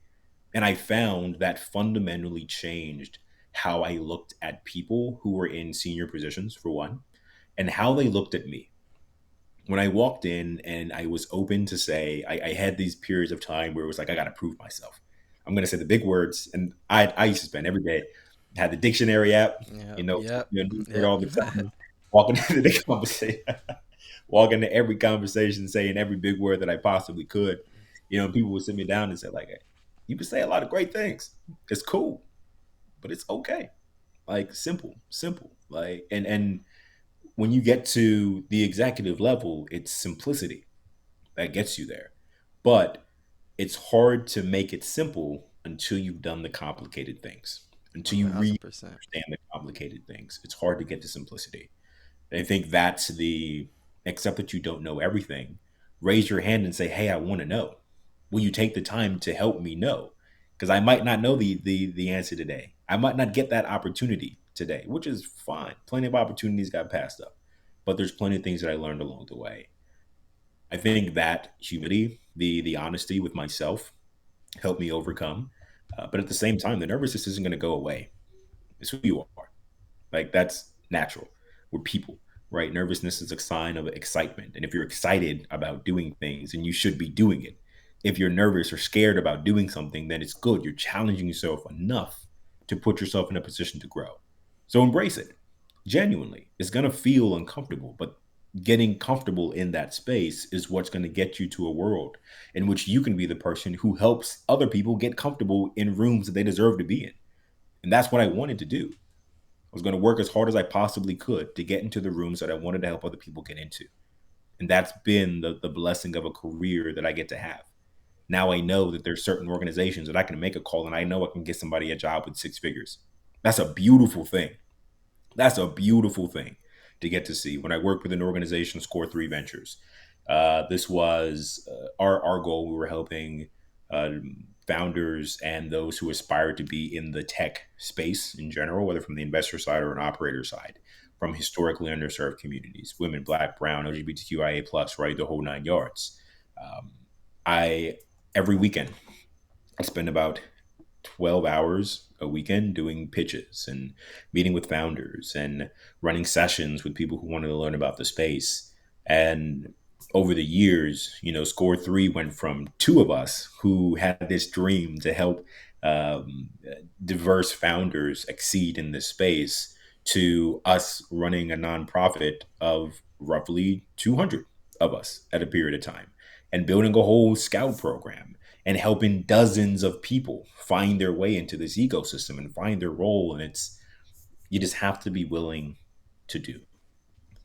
And I found that fundamentally changed how I looked at people who were in senior positions, for one, and how they looked at me. When I walked in and I was open to say, I had these periods of time where it was like, I got to prove myself. I'm going to say the big words. And I used to spend every day, had the dictionary app, Yep, took yep, me a new word yep. all the time, walking into the conversation, walking into every conversation, saying every big word that I possibly could. People would sit me down and say, like, "Hey, you can say a lot of great things. It's cool, but it's okay. Like simple, simple. Like and when you get to the executive level, it's simplicity that gets you there. But it's hard to make it simple until you've done the complicated things. Until you really 1,000%. understand the complicated things. It's hard to get to simplicity. And I think that's the accept that you don't know everything. Raise your hand and say, "Hey, I want to know. Will you take the time to help me know? Because I might not know the answer today. I might not get that opportunity today, which is fine. Plenty of opportunities got passed up, but there's plenty of things that I learned along the way. I think that humility, the honesty with myself, helped me overcome. But at the same time, the nervousness isn't going to go away. It's who you are. Like that's natural. We're people, right? Nervousness is a sign of excitement. And if you're excited about doing things, and you should be doing it. If you're nervous or scared about doing something, then it's good. You're challenging yourself enough to put yourself in a position to grow. So embrace it. Genuinely. It's going to feel uncomfortable, but getting comfortable in that space is what's going to get you to a world in which you can be the person who helps other people get comfortable in rooms that they deserve to be in. And that's what I wanted to do. I was going to work as hard as I possibly could to get into the rooms that I wanted to help other people get into. And that's been the blessing of a career that I get to have. Now I know that there's certain organizations that I can make a call and I know I can get somebody a job with six figures. That's a beautiful thing. That's a beautiful thing to get to see. When I worked with an organization, Score Three Ventures, this was our goal. We were helping uh, founders and those who aspire to be in the tech space in general, whether from the investor side or an operator side, from historically underserved communities, women, Black, Brown, LGBTQIA plus, right, the whole nine yards. Um, I every weekend I spend about 12 hours a weekend doing pitches and meeting with founders and running sessions with people who wanted to learn about the space. And over the years, Score Three went from two of us who had this dream to help um, diverse founders exceed in this space to us running a nonprofit of roughly 200 of us at a period of time and building a whole scout program and helping dozens of people find their way into this ecosystem and find their role. And it's, you just have to be willing to do.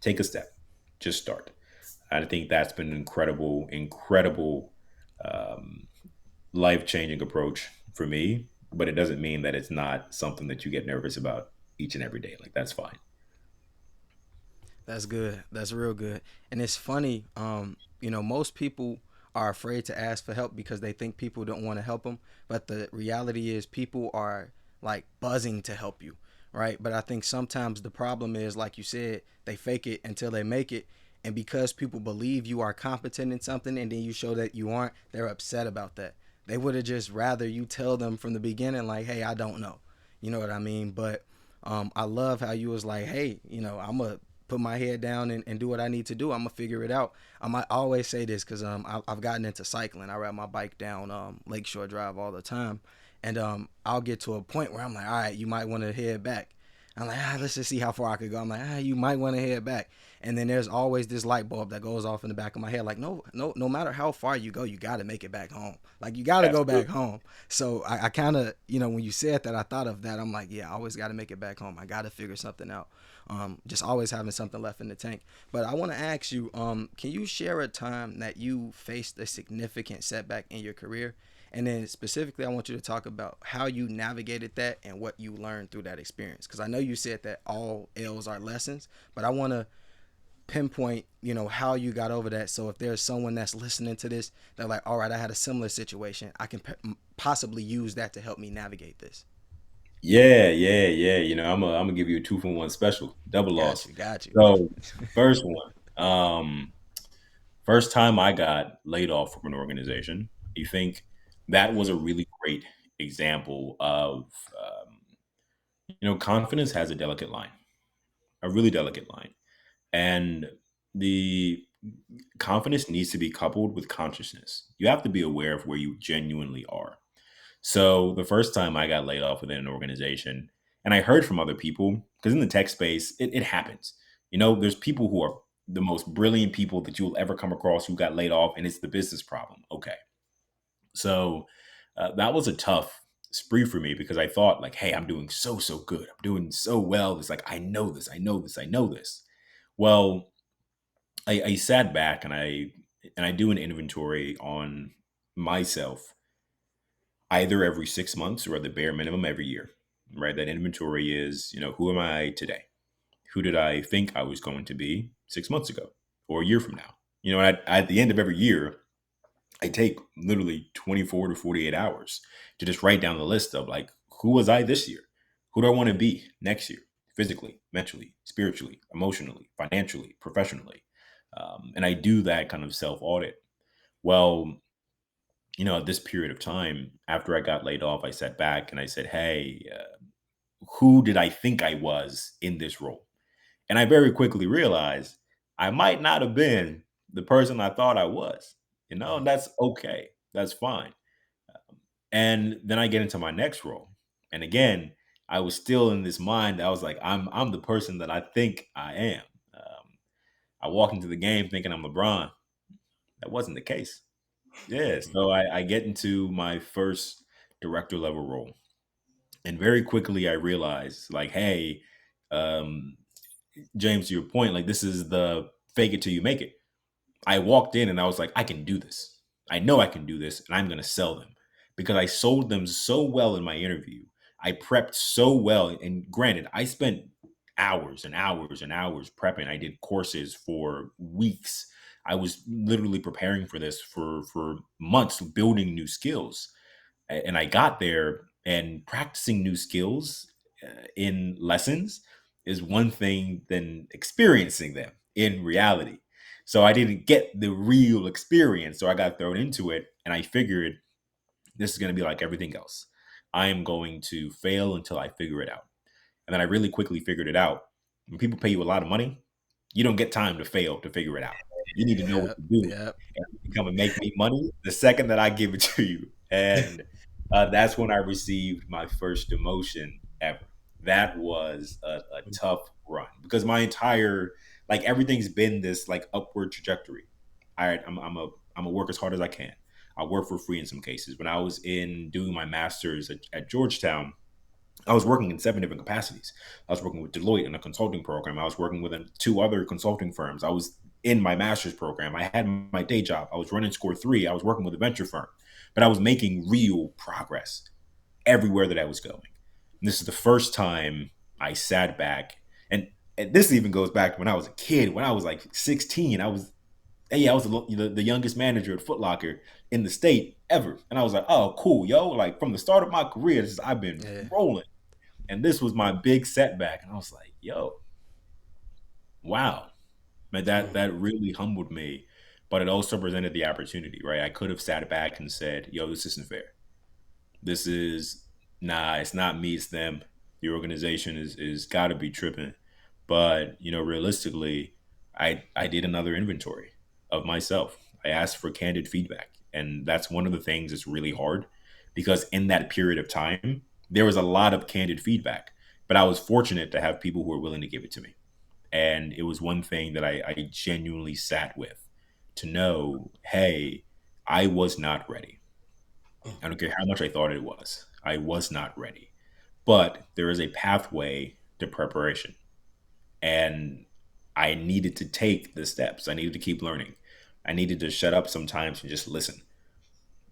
Take a step, just start. I think that's been an incredible, incredible, um, life changing approach for me. But it doesn't mean that it's not something that you get nervous about each and every day. Like, that's fine. That's good. That's real good. And it's funny, most people are afraid to ask for help because they think people don't want to help them. But the reality is, people are like buzzing to help you, right? But I think sometimes the problem is, like you said, they fake it until they make it. And because people believe you are competent in something and then you show that you aren't, they're upset about that. They would have just rather you tell them from the beginning, like, hey, I don't know. You know what I mean? But I love how you was like, hey, I'm a put my head down and do what I need to do. I'm gonna figure it out. I might always say this because I've gotten into cycling. I ride my bike down Lakeshore Drive all the time, and I'll get to a point where I'm like, all right, you might want to head back. I'm like, let's just see how far I could go. I'm like, you might want to head back. And then there's always this light bulb that goes off in the back of my head, like, no, no, no matter how far you go, you got to make it back home. Like, you got to go back Absolutely. home. So I kind of, when you said that, I thought of that. I'm like, yeah, I always got to make it back home. I got to figure something out. Just always having something left in the tank. But I want to ask you, can you share a time that you faced a significant setback in your career? And then specifically, I want you to talk about how you navigated that and what you learned through that experience. Because I know you said that all L's are lessons, but I want to pinpoint, how you got over that. So if there's someone that's listening to this, they're like, all right, I had a similar situation. I can possibly use that to help me navigate this. Yeah, yeah, yeah. I'm gonna give you a 2 for 1 special, double Got loss. you. Got you. So, first one. First time I got laid off from an organization, you think that was a really great example of, confidence has a delicate line, a really delicate line. And the confidence needs to be coupled with consciousness. You have to be aware of where you genuinely are. So the first time I got laid off within an organization, and I heard from other people, because in the tech space, it happens. There's people who are the most brilliant people that you'll ever come across who got laid off, and it's the business problem. Okay. So that was a tough spree for me because I thought, like, hey, I'm doing so, so good. I'm doing so well. It's like, I know this, I know this, I know this. Well, I sat back and I do an inventory on myself either every 6 months or at the bare minimum every year, right? That inventory is, who am I today? Who did I think I was going to be 6 months ago or a year from now? At the end of every year, I take literally 24 to 48 hours to just write down the list of, like, who was I this year? Who do I want to be next year? Physically, mentally, spiritually, emotionally, financially, professionally. And I do that kind of self audit. Well, at this period of time, after I got laid off, I sat back and I said, hey, who did I think I was in this role? And I very quickly realized I might not have been the person I thought I was, and that's okay. That's fine. And then I get into my next role. And again, I was still in this mind. I was like, I'm the person that I think I am. I walk into the game thinking I'm LeBron. That wasn't the case. Yeah. So I get into my first director level role. And very quickly I realized, like, hey, um, James, to your point, like, this is the fake it till you make it. I walked in and I was like, I can do this. I know I can do this, and I'm going to sell them because I sold them so well in my interview. I prepped so well. And granted, I spent hours and hours and hours prepping. I did courses for weeks. I was literally preparing for this for months, building new skills. And I got there, and practicing new skills in lessons is one thing than experiencing them in reality. So I didn't get the real experience. So I got thrown into it, and I figured this is going to be like everything else. I am going to fail until I figure it out. And then I really quickly figured it out. When people pay you a lot of money, you don't get time to fail to figure it out. You need to know what Yep. to do Yep. and you come and make me money the second that I give it to you. And that's when I received my first demotion ever. That was a tough run because my entire like everything's been this like upward trajectory. I'm a work as hard as I can. I work for free in some cases. When I was in doing my master's at Georgetown, I was working in 7 different capacities. I was working with Deloitte in a consulting program. I was working with 2 other consulting firms. I was in my master's program. I had my day job. I was running Score 3. I was working with a venture firm, but I was making real progress everywhere that I was going. And this is the first time I sat back, and this even goes back to when I was a kid. When I was like 16, I was the youngest manager at Foot Locker in the state ever, and I was like, oh, cool, yo! Like from the start of my career, I've been Yeah. rolling. And this was my big setback. And I was like, yo, wow. Man, that really humbled me. But it also presented the opportunity, right? I could have sat back and said, yo, this isn't fair. This is nah, it's not me, it's them. The organization is gotta be tripping. But, realistically, I did another inventory of myself. I asked for candid feedback. And that's one of the things that's really hard because in that period of time, there was a lot of candid feedback. But I was fortunate to have people who were willing to give it to me. And it was one thing that I genuinely sat with to know, hey, I was not ready. I don't care how much I thought it was. I was not ready. But there is a pathway to preparation. And I needed to take the steps. I needed to keep learning. I needed to shut up sometimes and just listen.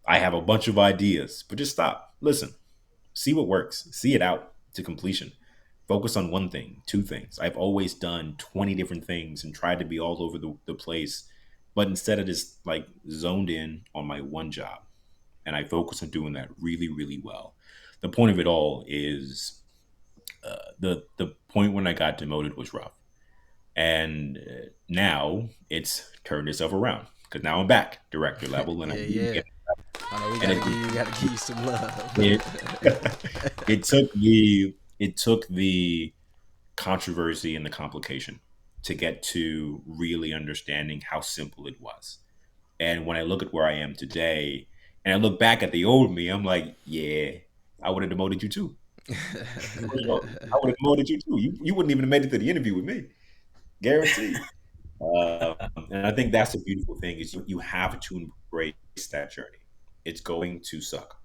I have a bunch of ideas, but just stop, listen, see what works, see it out to completion. Focus on one thing, 2 things. I've always done 20 different things and tried to be all over the place, but instead of just like zoned in on my one job, and I focus on doing that really, really well. The point of it all is the point when I got demoted was rough, and now it's turned itself around because now I'm back director level, and Yeah. I'm really Yeah. getting I know we and gotta give you some it, love. it took the controversy and the complication to get to really understanding how simple it was. And when I look at where I am today, and I look back at the old me, I'm like, yeah, I would have demoted you too. For sure. I would have demoted you too. You wouldn't even have made it to the interview with me, guaranteed. And I think that's the beautiful thing is you have to embrace that journey. It's going to suck.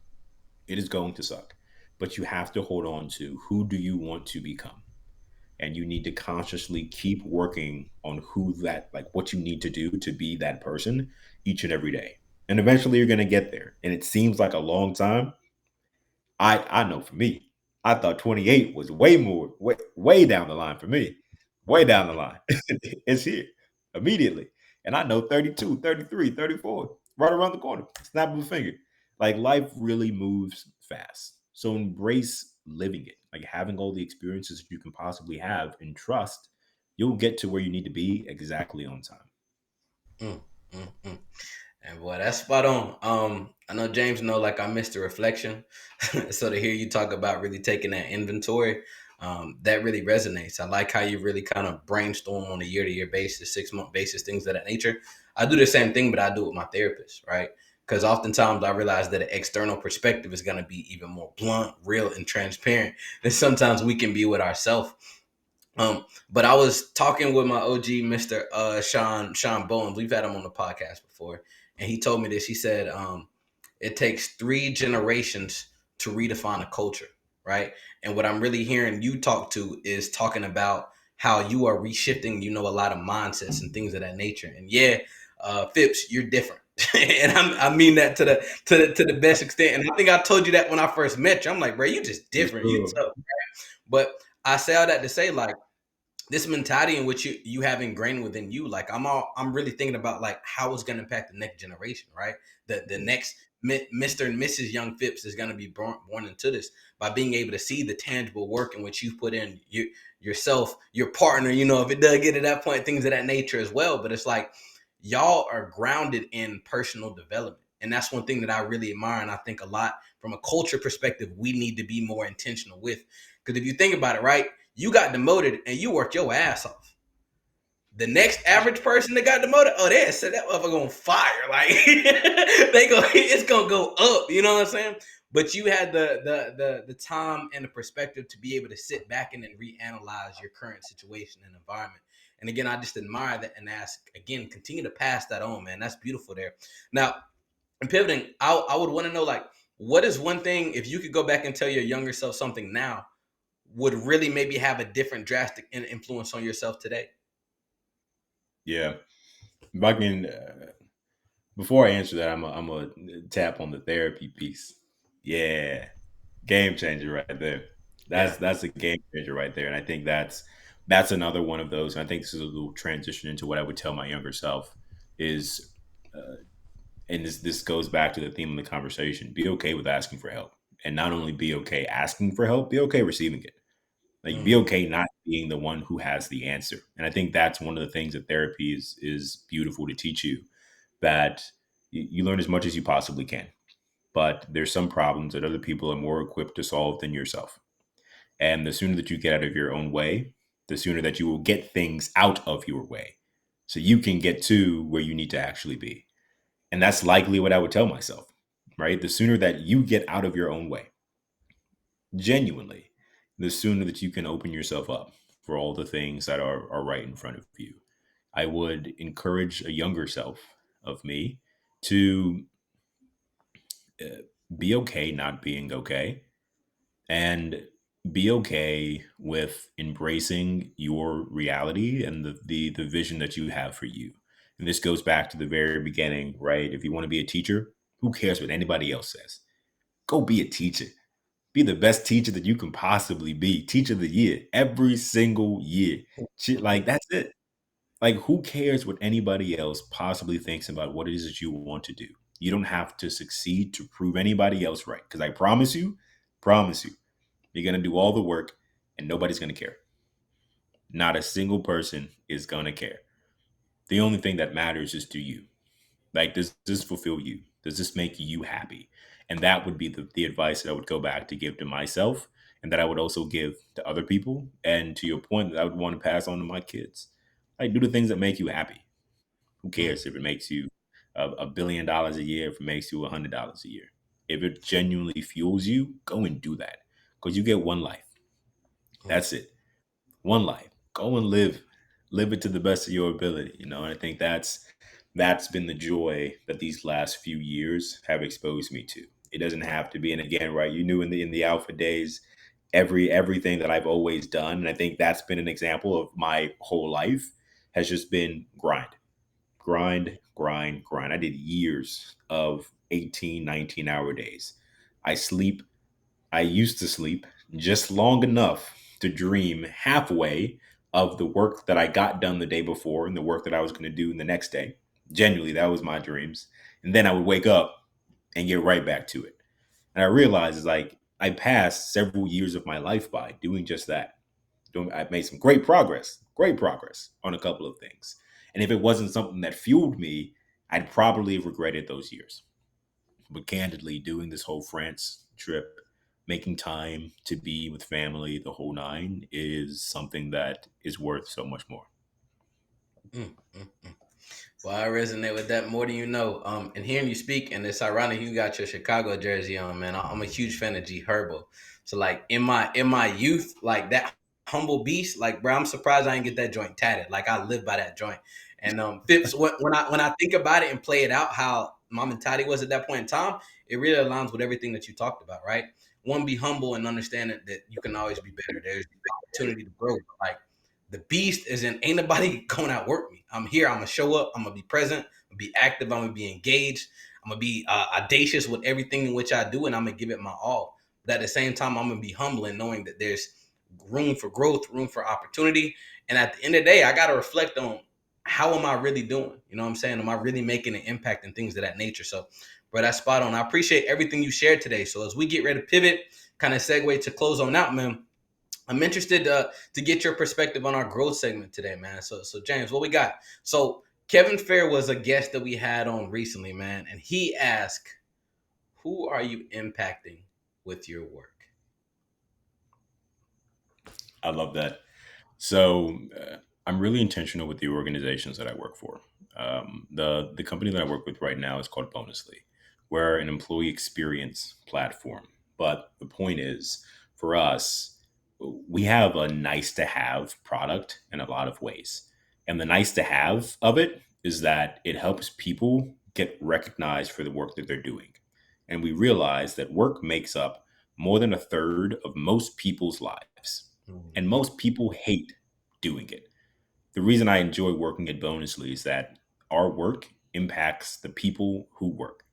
It is going to suck, but you have to hold on to who do you want to become, and you need to consciously keep working on who that like what you need to do to be that person each and every day, and eventually you're going to get there. And it seems like a long time. I know for me, I thought 28 was way down the line for me. Way down the line. It's here immediately. And I know 32, 33, 34, right around the corner. Snap of a finger. Like life really moves fast. So embrace living it. Like having all the experiences that you can possibly have and trust you'll get to where you need to be exactly on time. Mm, mm, mm. And boy, that's spot on. I know James know like I missed the reflection. So to hear you talk about really taking that inventory, that really resonates. I like how you really kind of brainstorm on a year-to-year basis, 6-month basis, things of that nature. I do the same thing, but I do it with my therapist, right? Because oftentimes I realize that an external perspective is going to be even more blunt, real, and transparent than sometimes we can be with ourselves. But I was talking with my OG, Mr. Sean Bowens. We've had him on the podcast before, and he told me this. He said, it takes 3 generations to redefine a culture, right? And what I'm really hearing you talk to is talking about how you are reshifting, a lot of mindsets and things of that nature. And yeah, Phipps, you're different. And I mean that to the best extent. And I think I told you that when I first met you. I'm like, bro, you just For different. You sure. tough. But I say all that to say, like, this mentality in which you have ingrained within you, like I'm really thinking about like how it's going to impact the next generation, right? The next Mr. and Mrs. Young Phipps is going to be born into this by being able to see the tangible work in which you put in yourself, your partner, if it does get to that point, things of that nature as well. But it's like y'all are grounded in personal development, and that's one thing that I really admire, and I think a lot from a culture perspective we need to be more intentional with. Because if you think about it, right, you got demoted and you worked your ass off. The next average person that got demoted, oh, they said that motherfucker on fire. Like it's gonna go up. You know what I'm saying? But you had the time and the perspective to be able to sit back and then reanalyze your current situation and environment. And again, I just admire that and ask again, continue to pass that on, man. That's beautiful there. Now, in pivoting, I would want to know, like, what is one thing if you could go back and tell your younger self something now would really maybe have a different drastic influence on yourself today? Yeah. If I can, before I answer that, I'm a tap on the therapy piece. Yeah, game changer right there. Yeah. That's a game changer right there, and I think that's another one of those. And I think this is a little transition into what I would tell my younger self is, uh, and this goes back to the theme of the conversation: be okay with asking for help, and not only be okay asking for help, be okay receiving it. Like be Mm-hmm. okay not being the one who has the answer. And I think that's one of the things that therapy is beautiful to teach you, that you learn as much as you possibly can. But there's some problems that other people are more equipped to solve than yourself. And the sooner that you get out of your own way, the sooner that you will get things out of your way. So you can get to where you need to actually be. And that's likely what I would tell myself, right? The sooner that you get out of your own way, genuinely, the sooner that you can open yourself up for all the things that are right in front of you. I would encourage a younger self of me to uh, be okay not being okay, and be okay with embracing your reality and the vision that you have for you. And this goes back to the very beginning, right? If you want to be a teacher, who cares what anybody else says? Go be a teacher. Be the best teacher that you can possibly be. Teacher of the year every single year. Like that's it. Like who cares what anybody else possibly thinks about what it is that you want to do? You don't have to succeed to prove anybody else right. Because I promise you, you're gonna do all the work and nobody's gonna care. Not a single person is gonna care. The only thing that matters is to you. Like, does this fulfill you? Does this make you happy? And that would be the advice that I would go back to give to myself, and that I would also give to other people. And to your point, that I would want to pass on to my kids. Like, do the things that make you happy. Who Mm-hmm. cares if it makes you $1 billion a year, if it makes you $100 a year? If it genuinely fuels you, go and do that. Because you get one life. That's it. One life. Go and live it to the best of your ability. And I think that's been the joy that these last few years have exposed me to. It doesn't have to be, and again, right, you knew in the alpha days, everything that I've always done, and I think that's been an example of my whole life, has just been grind. I did years of 18, 19-hour days. I used to sleep just long enough to dream halfway of the work that I got done the day before and the work that I was going to do the next day. Genuinely, that was my dreams. And then I would wake up and get right back to it. And I realized like I passed several years of my life by doing just that. I've made some great progress on a couple of things. And if it wasn't something that fueled me, I'd probably have regretted those years. But candidly, doing this whole France trip, making time to be with family, the whole nine, is something that is worth so much more. Mm-hmm. Well, I resonate with that more than you know. And hearing you speak, and it's ironic you got your Chicago jersey on, man. I'm a huge fan of G Herbo. So like in my youth, like that humble beast, like bro, I'm surprised I didn't get that joint tatted. Like I live by that joint. And Phipps, when I think about it and play it out, how my mentality was at that point in time, it really aligns with everything that you talked about, right? One, be humble and understand that you can always be better. There's the opportunity to grow. Like the beast is in ain't nobody going to outwork me. I'm here. I'm gonna show up. I'm gonna be present. be active. I'm gonna be engaged. I'm gonna be audacious with everything in which I do, and I'm gonna give it my all. But at the same time, I'm gonna be humble in knowing that there's room for growth, room for opportunity. And at the end of the day, I gotta reflect on how am I really doing? You know what I'm saying? Am I really making an impact and things of that nature? So, bro, that's spot on. I appreciate everything you shared today. So as we get ready to pivot, kind of segue to close on out, man. I'm interested to get your perspective on our growth segment today, man. So James, what we got? So Kevin Fair was a guest that we had on recently, man, and he asked, "Who are you impacting with your work?" I love that. So I'm really intentional with the organizations that I work for. The company that I work with right now is called Bonusly. We're an employee experience platform. But the point is, for us, we have a nice to have product in a lot of ways. And the nice to have of it is that it helps people get recognized for the work that they're doing. And we realize that work makes up more than a third of most people's lives. And Mhm. most people hate doing it. The reason I enjoy working at Bonusly is that our work impacts the people who work,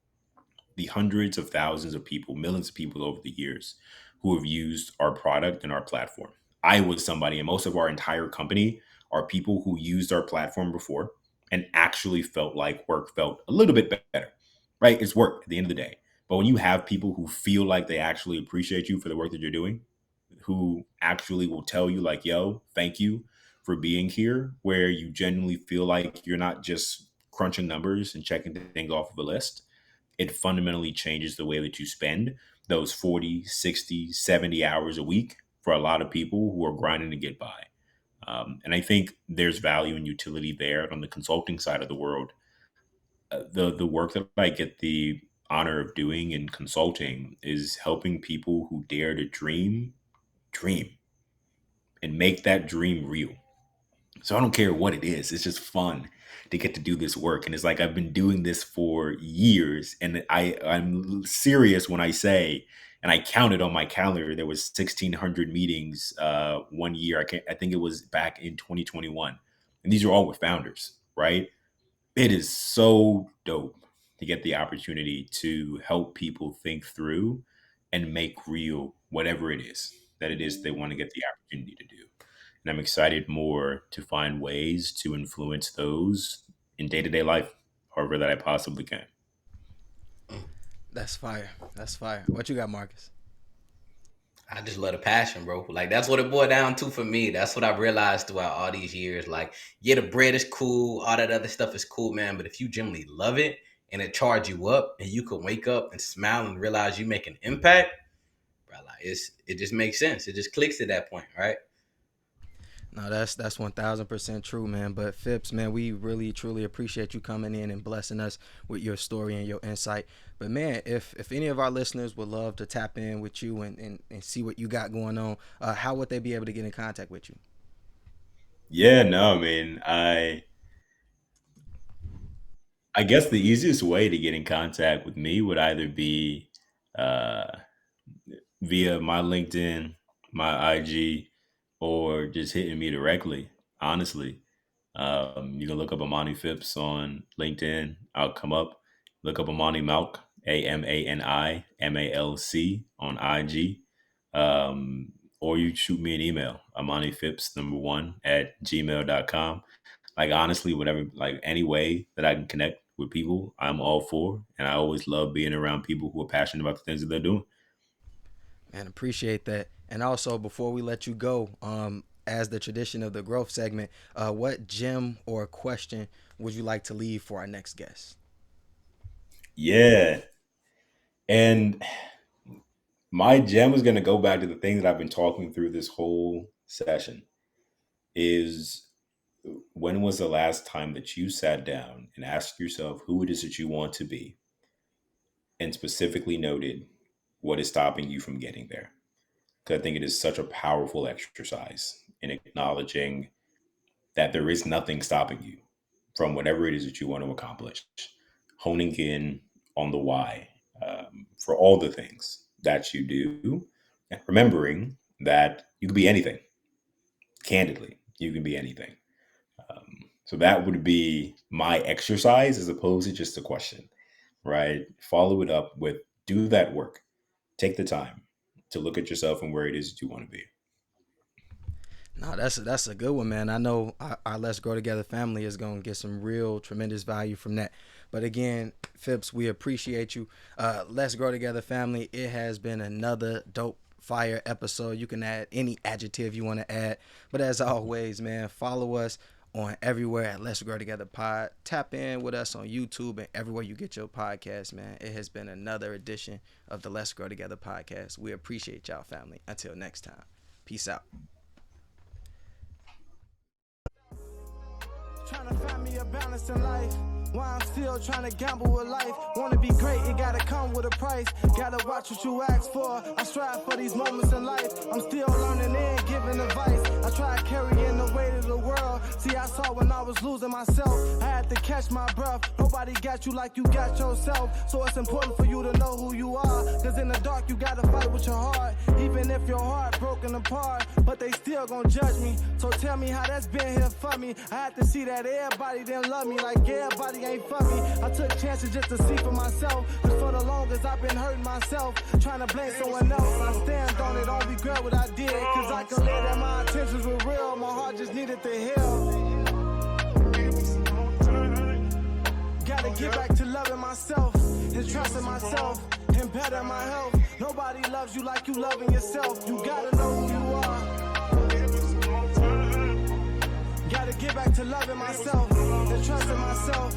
the hundreds of thousands of people, millions of people over the years who have used our product and our platform. I was somebody, and most of our entire company are people who used our platform before and actually felt like work felt a little bit better, right? It's work at the end of the day. But when you have people who feel like they actually appreciate you for the work that you're doing, who actually will tell you, like, yo, thank you for being here, where you genuinely feel like you're not just crunching numbers and checking things off of a list, it fundamentally changes the way that you spend those 40, 60, 70 hours a week for a lot of people who are grinding to get by. And I think there's value and utility there on the consulting side of the world. The work that I get the honor of doing in consulting is helping people who dare to dream, and make that dream real. So I don't care what it is. It's just fun to get to do this work. And it's like I've been doing this for years. And I'm serious when I say, and I counted on my calendar, there was 1,600 meetings one year. I think it was back in 2021. And these are all with founders, right? It is so dope to get the opportunity to help people think through and make real whatever it is that it is they want to get the opportunity to do. And I'm excited more to find ways to influence those in day to day life, however that I possibly can. That's fire. That's fire. What you got, Marcus? I just love the passion, bro. Like that's what it boiled down to for me. That's what I've realized throughout all these years. Like, yeah, the bread is cool, all that other stuff is cool, man. But if you genuinely love it and it charge you up, and you can wake up and smile and realize you make an impact, bro, like it just makes sense. It just clicks at that point, right? No, that's 1,000% true, man. But Phipps, man, we really truly appreciate you coming in and blessing us with your story and your insight. But man, if any of our listeners would love to tap in with you and see what you got going on, how would they be able to get in contact with you? Yeah, no, I mean, I guess the easiest way to get in contact with me would either be uh, via my LinkedIn, my IG, or just hitting me directly. Honestly, you can look up Amani Phipps on LinkedIn. I'll come up. Look up Amani Malk, AManiMalc on IG. Or you shoot me an email, Amani Phipps #1 at gmail.com. Like, honestly, whatever, like any way that I can connect with people, I'm all for. And I always love being around people who are passionate about the things that they're doing. Man, appreciate that. And also, before we let you go, as the tradition of the growth segment, what gem or question would you like to leave for our next guest? Yeah. And my gem is going to go back to the thing that I've been talking through this whole session is, when was the last time that you sat down and asked yourself who it is that you want to be, and specifically noted what is stopping you from getting there? Because I think it is such a powerful exercise in acknowledging that there is nothing stopping you from whatever it is that you want to accomplish, honing in on the why, for all the things that you do, and remembering that you can be anything. Candidly, you can be anything. So that would be my exercise as opposed to just a question, right? Follow it up with do that work. Take the time to look at yourself and where it is that you want to be. No, that's a good one, man. I know our Let's Grow Together family is going to get some real tremendous value from that. But again, Phipps, we appreciate you. Let's Grow Together family. It has been another dope fire episode. You can add any adjective you want to add. But as always, man, follow us on everywhere at Let's Grow Together Pod. Tap in with us on YouTube and everywhere you get your podcast, man. It has been another edition of the Let's Grow Together podcast. We appreciate y'all, family. Until next time, peace out. Trying to find me a balance in life. Why I'm still trying to gamble with life. Wanna be great, it gotta come with a price. Gotta watch what you ask for. I strive for these moments in life. I'm still learning and giving advice. I try carrying the weight of the world. See, I saw when I was losing myself. I had to catch my breath. Nobody got you like you got yourself. So it's important for you to know who you are. Cause in the dark you gotta fight with your heart. Even if your heart broken apart. But they still gon' judge me. So tell me how that's been here for me. I had to see that everybody didn't love me. Like everybody ain't for me. I took chances just to see for myself. Cause for the longest I've been hurting myself. Trying to blame someone else. I stand on it, don't regret what I did. Cause I can live that my intentions were real. My heart just needed to heal. Gotta get back to loving myself and trusting myself and better my health. Nobody loves you like you loving yourself. You gotta know who you are. Gotta get back to loving myself and trusting myself